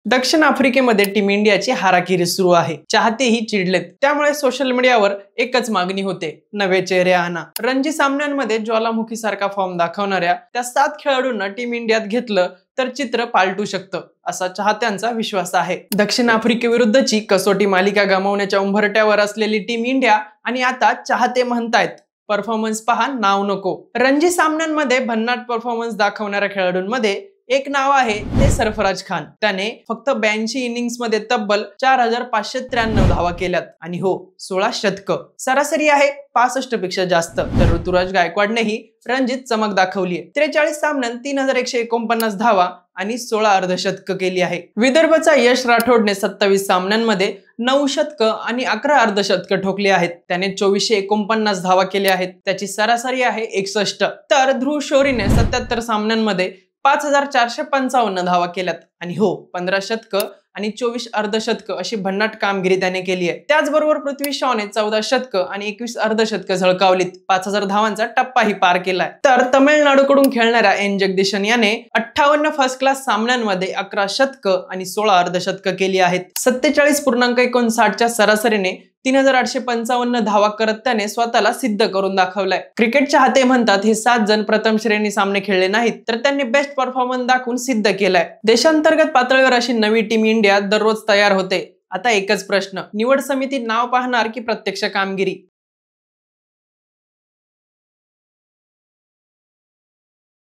दक्षिण आफ्रिकेमध्ये टीम इंडियाची हाराकिरी सुरू आहे। चाहतेही चिडलेत, त्यामुळे सोशल मीडियावर एकच मागणी होते, नवे चेहरे आणा। रणजी सामन्यांमध्ये ज्वालामुखी सारखा फॉर्म दाखवणाऱ्या त्या 7 खेळाडूंना टीम इंडियात घेतलं तर चित्र पालटू शकतं, असा चाहत्यांचा विश्वास आहे। दक्षिण आफ्रिकेविरुद्धची कसोटी मालिका गमावण्याच्या उंबरठ्यावर असलेली टीम इंडिया आणि आता चाहते म्हणतायत परफॉर्मन्स पहा, नाव नको। रणजी सामन्यांमध्ये भन्नाट परफॉर्मन्स दाखवणाऱ्या खेळाडूंमध्ये एक नाव आहे ते सरफराज खान। त्याने फक्त 82 इनिंग्स मध्ये तब्बल 4593 धावा केल्यात आणि हो 16 शतकं, सरासरी आहे 65 पेक्षा जास्त। तर ऋतुराज गायकवाडनेही रणजीत चमक दाखवली आहे। 43 सामन्यात 3149 धावा आणि 16 अर्धशतकं केली आहे। विदर्भचा यश राठोडने 27 सामन्यांमध्ये 9 शतकं आणि 11 अर्धशतकं ठोकली आहेत। त्याने 2449 धावा केल्या आहेत, त्याची सरासरी आहे 61। तर ध्रुव शोरीने 77 सामन्यांमध्ये 5455 धावा केल्यात आणि हो 15 शतकं आणि 24 अर्धशतकं अशी भन्नाट कामगिरी त्याने केली आहे। त्याचबरोबर पृथ्वी शॉने 14 शतकं आणि 21 अर्धशतकं झळकावलीत, 5000 धावांचा टप्पाही पार केलाय। तर तमिळनाडूकडून खेळणाऱ्या एन जगदीशन याने 58 फर्स्ट क्लास सामन्यांमध्ये 11 शतकं आणि 16 अर्धशतकं केली आहेत। 47.59 च्या सरासरीने 3855 धावा करत त्याने स्वतःला सिद्ध करून दाखवलाय। क्रिकेट चाहते म्हणतात हे 7 जण प्रथम श्रेणी सामने खेळले नाहीत, तर त्यांनी बेस्ट परफॉर्मन्स दाखवून सिद्ध केलाय। देशांतर्गत पातळीवर अशी नवी टीम इंडिया दररोज तयार होते। आता एकच प्रश्न, निवड समिती नाव पाहणार की प्रत्यक्ष कामगिरी?